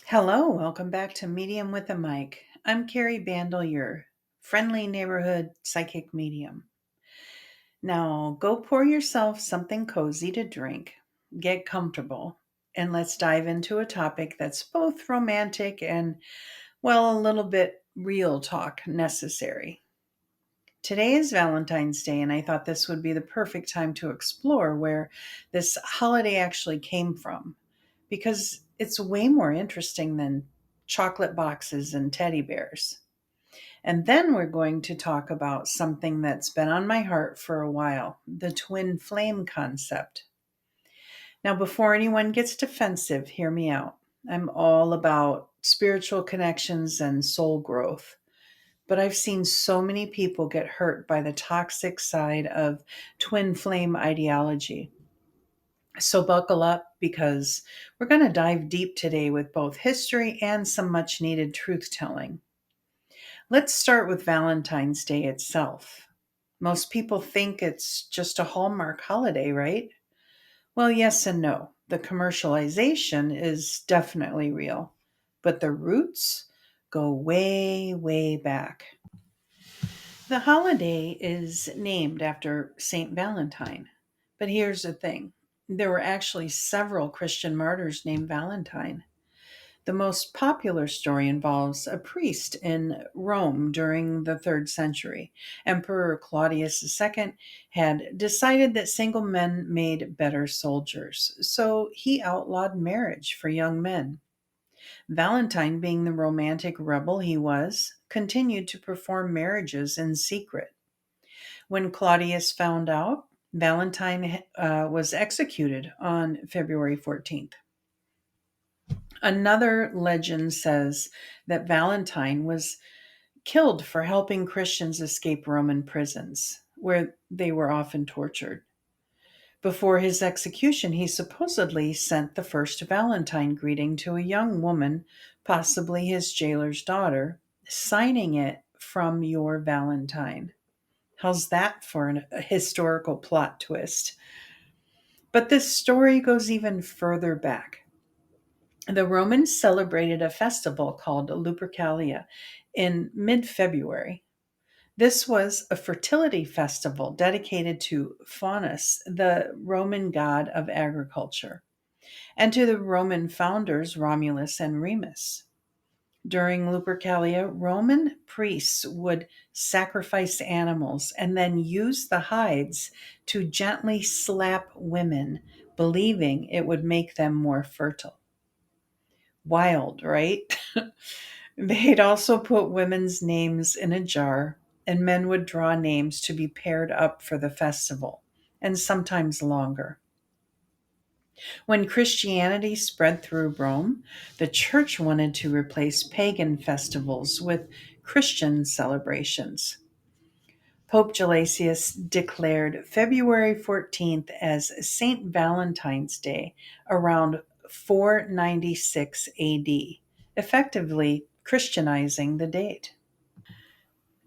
Hello, welcome back to Medium with a Mic. I'm Kari, your friendly neighborhood psychic medium. Now, go pour yourself something cozy to drink, get comfortable, and let's dive into a topic that's both romantic and, well, a little bit real talk necessary. Today is Valentine's Day, and I thought this would be the perfect time to explore where this holiday actually came from, because it's way more interesting than chocolate boxes and teddy bears. And then we're going to talk about something that's been on my heart for a while, the twin flame concept. Now, before anyone gets defensive, hear me out. I'm all about spiritual connections and soul growth, but I've seen so many people get hurt by the toxic side of twin flame ideology. So buckle up because we're going to dive deep today with both history and some much needed truth telling. Let's start with Valentine's Day itself. Most people think it's just a Hallmark holiday, right? Well, yes and no. The commercialization is definitely real, but the roots go way, way back. The holiday is named after Saint Valentine. But here's the thing, there were actually several Christian martyrs named Valentine. The most popular story involves a priest in Rome during the 3rd century. Emperor Claudius II had decided that single men made better soldiers, so he outlawed marriage for young men. Valentine, being the romantic rebel he was, continued to perform marriages in secret. When Claudius found out, Valentine was executed on February 14th. Another legend says that Valentine was killed for helping Christians escape Roman prisons, where they were often tortured. Before his execution, he supposedly sent the first Valentine greeting to a young woman, possibly his jailer's daughter, signing it from your Valentine. How's that for a historical plot twist? But this story goes even further back. The Romans celebrated a festival called Lupercalia in mid February. This was a fertility festival dedicated to Faunus, the Roman god of agriculture, and to the Roman founders Romulus and Remus. During Lupercalia, Roman priests would sacrifice animals and then use the hides to gently slap women, believing it would make them more fertile. Wild, right? They'd also put women's names in a jar, and men would draw names to be paired up for the festival, and sometimes longer. When Christianity spread through Rome, the church wanted to replace pagan festivals with Christian celebrations. Pope Gelasius declared February 14th as St. Valentine's Day around 496 AD, effectively Christianizing the date.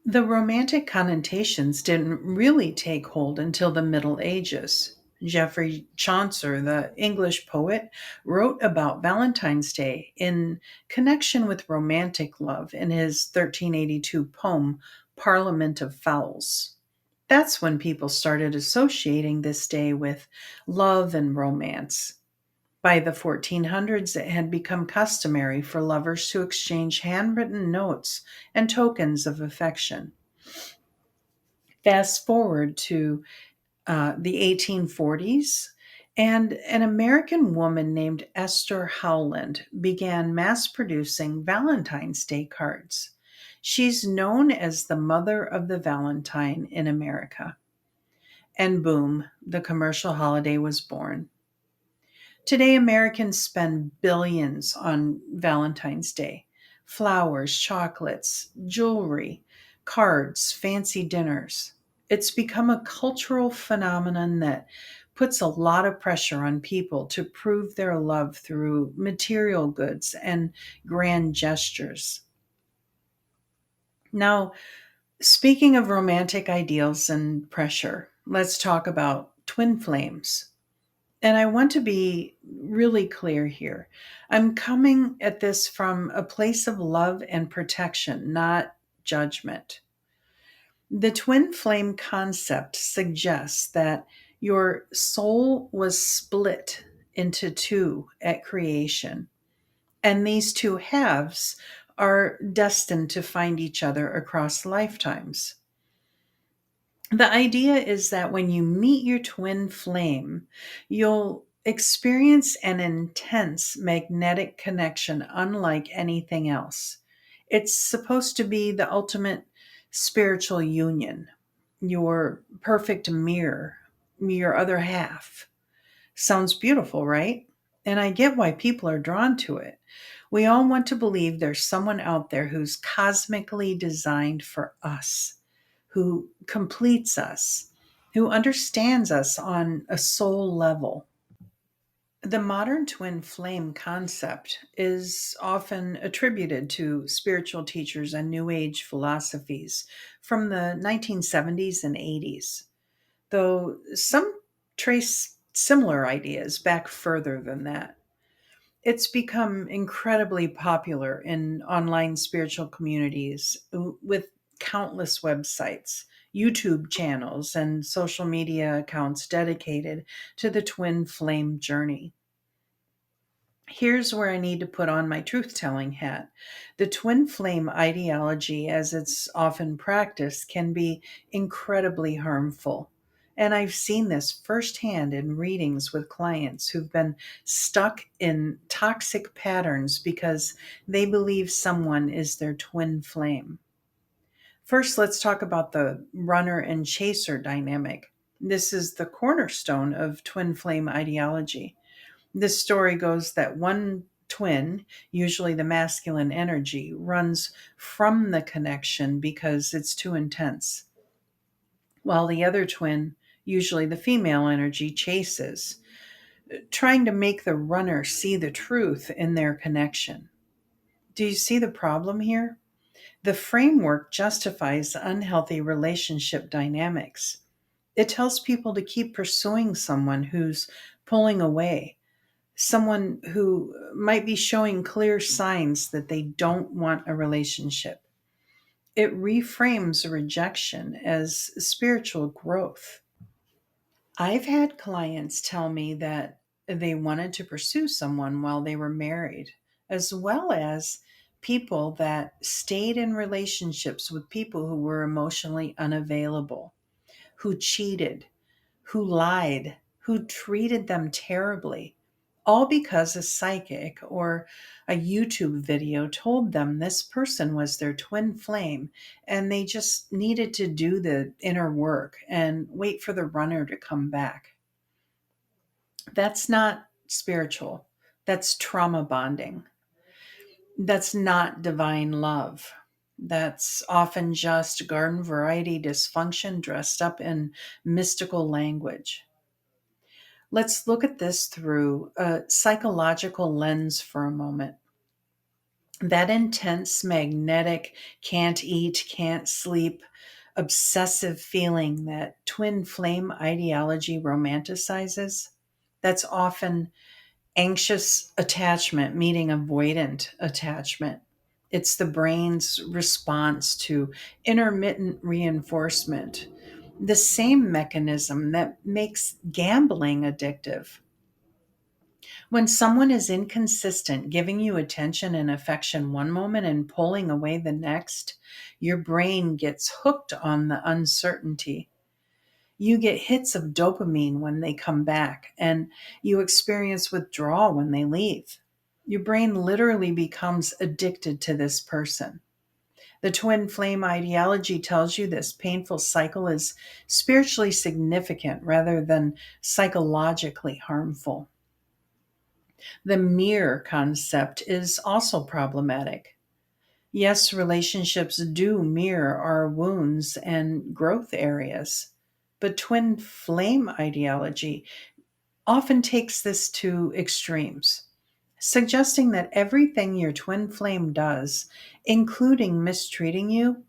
The Romantic connotations didn't really take hold until the Middle Ages. Geoffrey Chaucer, the English poet, wrote about Valentine's Day in connection with romantic love in his 1382 poem, Parliament of Fowls. That's when people started associating this day with love and romance. By the 1400s, it had become customary for lovers to exchange handwritten notes and tokens of affection. Fast forward to the 1840s, and an American woman named Esther Howland began mass producing Valentine's Day cards. She's known as the mother of the Valentine in America. And boom, the commercial holiday was born. Today, Americans spend billions on Valentine's Day. Flowers, chocolates, jewelry, cards, fancy dinners. It's become a cultural phenomenon that puts a lot of pressure on people to prove their love through material goods and grand gestures. Now, speaking of romantic ideals and pressure, let's talk about twin flames. And I want to be really clear here. I'm coming at this from a place of love and protection, not judgment. The twin flame concept suggests that your soul was split into two at creation, and these two halves are destined to find each other across lifetimes. The idea is that when you meet your twin flame, you'll experience an intense magnetic connection unlike anything else. It's supposed to be the ultimate spiritual union, your perfect mirror, your other half. Sounds beautiful, right? And I get why people are drawn to it. We all want to believe there's someone out there who's cosmically designed for us, who completes us, who understands us on a soul level. The modern twin flame concept is often attributed to spiritual teachers and New Age philosophies from the 1970s and 80s, though some trace similar ideas back further than that. It's become incredibly popular in online spiritual communities with countless websites, YouTube channels, and social media accounts dedicated to the twin flame journey. Here's where I need to put on my truth telling hat. The twin flame ideology, as it's often practiced, can be incredibly harmful. And I've seen this firsthand in readings with clients who've been stuck in toxic patterns because they believe someone is their twin flame. First, let's talk about the runner and chaser dynamic. This is the cornerstone of twin flame ideology. This story goes that one twin, usually the masculine energy, runs from the connection because it's too intense, while the other twin, usually the female energy, chases, trying to make the runner see the truth in their connection. Do you see the problem here? The framework justifies unhealthy relationship dynamics. It tells people to keep pursuing someone who's pulling away, someone who might be showing clear signs that they don't want a relationship. It reframes rejection as spiritual growth. I've had clients tell me that they wanted to pursue someone while they were married, as well as people that stayed in relationships with people who were emotionally unavailable, who cheated, who lied, who treated them terribly, all because a psychic or a YouTube video told them this person was their twin flame and they just needed to do the inner work and wait for the runner to come back. That's not spiritual. That's trauma bonding. That's not divine love. That's often just garden variety dysfunction dressed up in mystical language. Let's look at this through a psychological lens for a moment. That intense, magnetic, can't eat, can't sleep, obsessive feeling that twin flame ideology romanticizes, that's often anxious attachment meeting avoidant attachment. It's the brain's response to intermittent reinforcement, the same mechanism that makes gambling addictive. When someone is inconsistent, giving you attention and affection one moment and pulling away the next, your brain gets hooked on the uncertainty. You get hits of dopamine when they come back, and you experience withdrawal when they leave. Your brain literally becomes addicted to this person. The twin flame ideology tells you this painful cycle is spiritually significant rather than psychologically harmful. The mirror concept is also problematic. Yes, relationships do mirror our wounds and growth areas, but twin flame ideology often takes this to extremes, suggesting that everything your twin flame does, including mistreating you,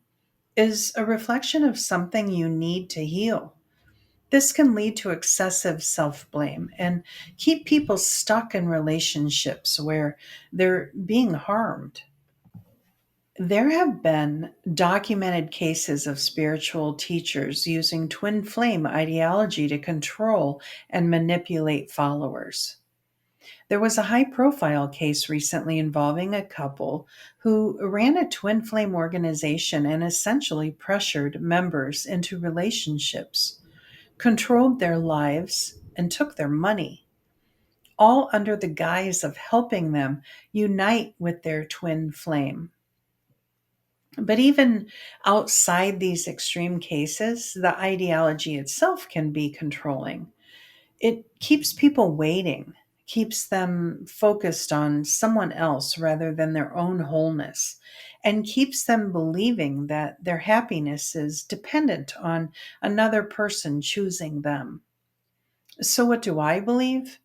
is a reflection of something you need to heal. This can lead to excessive self blame and keep people stuck in relationships where they're being harmed. There have been documented cases of spiritual teachers using twin flame ideology to control and manipulate followers. There was a high profile case recently involving a couple who ran a twin flame organization and essentially pressured members into relationships, controlled their lives, and took their money, all under the guise of helping them unite with their twin flame. But even outside these extreme cases, the ideology itself can be controlling. It keeps people waiting, keeps them focused on someone else rather than their own wholeness, and keeps them believing that their happiness is dependent on another person choosing them. So, what do I believe?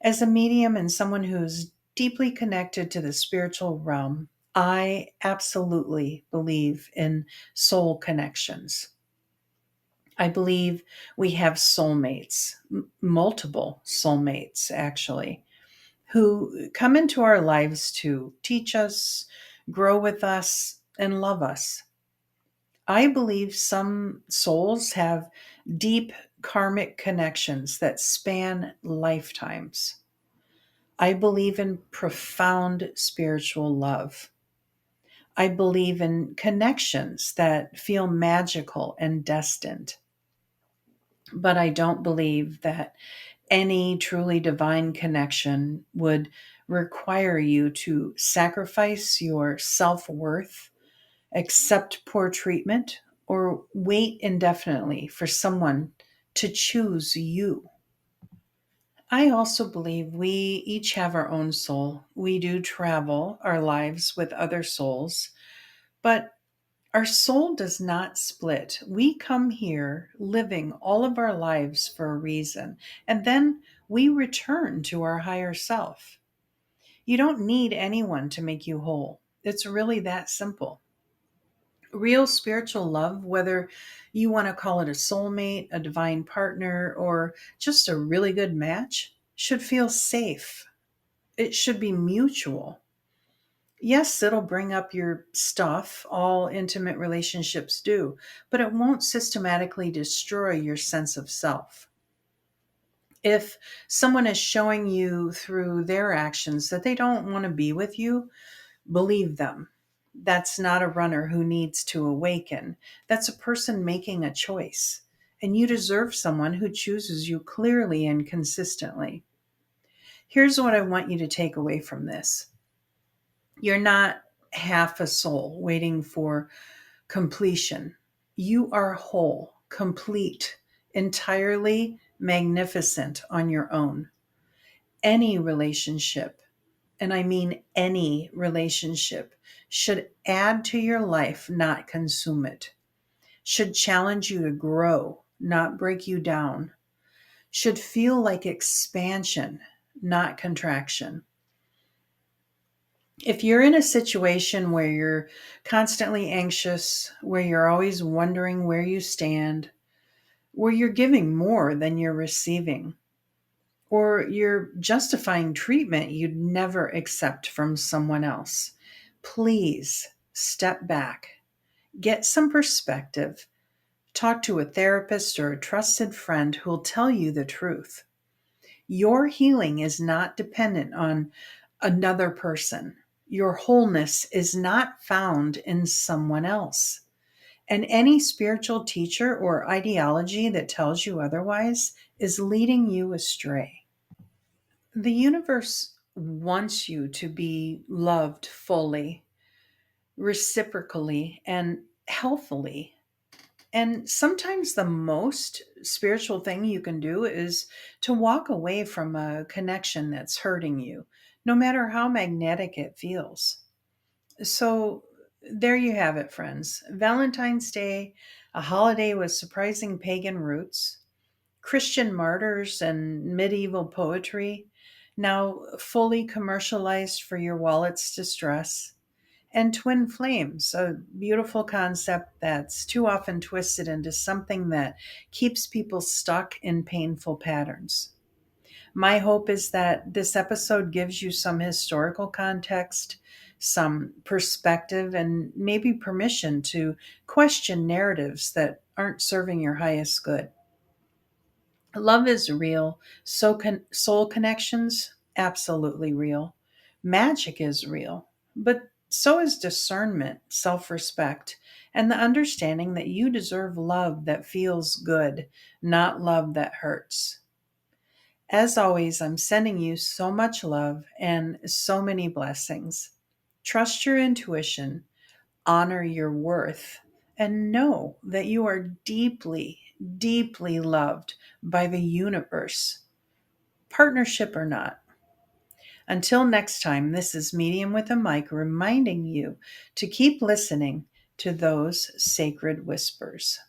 As a medium and someone who's deeply connected to the spiritual realm, I absolutely believe in soul connections. I believe we have soulmates, multiple soulmates, actually, who come into our lives to teach us, grow with us, and love us. I believe some souls have deep karmic connections that span lifetimes. I believe in profound spiritual love. I believe in connections that feel magical and destined. But I don't believe that any truly divine connection would require you to sacrifice your self worth, accept poor treatment, or wait indefinitely for someone to choose you. I also believe we each have our own soul. We do travel our lives with other souls, but our soul does not split. We come here living all of our lives for a reason, and then we return to our higher self. You don't need anyone to make you whole. It's really that simple. Real spiritual love, whether you want to call it a soulmate, a divine partner, or just a really good match, should feel safe. It should be mutual. Yes, it'll bring up your stuff, all intimate relationships do, but it won't systematically destroy your sense of self. If someone is showing you through their actions that they don't want to be with you, believe them. That's not a runner who needs to awaken. That's a person making a choice. And you deserve someone who chooses you clearly and consistently. Here's what I want you to take away from this: you're not half a soul waiting for completion. You are whole, complete, entirely magnificent on your own. Any relationship, and I mean any relationship, should add to your life, not consume it. Should challenge you to grow, not break you down. Should feel like expansion, not contraction. If you're in a situation where you're constantly anxious, where you're always wondering where you stand, where you're giving more than you're receiving, or you're justifying treatment you'd never accept from someone else, please step back, get some perspective, talk to a therapist or a trusted friend who'll tell you the truth. Your healing is not dependent on another person. Your wholeness is not found in someone else. And any spiritual teacher or ideology that tells you otherwise is leading you astray. The universe wants you to be loved fully, reciprocally, and healthily. And sometimes the most spiritual thing you can do is to walk away from a connection that's hurting you, no matter how magnetic it feels. So, there you have it, friends. Valentine's Day, a holiday with surprising pagan roots, Christian martyrs and medieval poetry, now fully commercialized for your wallet's distress, And twin flames, a beautiful concept that's too often twisted into something that keeps people stuck in painful patterns. My hope is that this episode gives you some historical context, some perspective, and maybe permission to question narratives that aren't serving your highest good. Love is real. Soul connections, absolutely real. Magic is real. But so is discernment, self respect, and the understanding that you deserve love that feels good, not love that hurts. As always, I'm sending you so much love and so many blessings. Trust your intuition, honor your worth, and know that you are deeply, deeply loved by the universe, partnership or not. Until next time, this is Medium with a Mic reminding you to keep listening to those sacred whispers.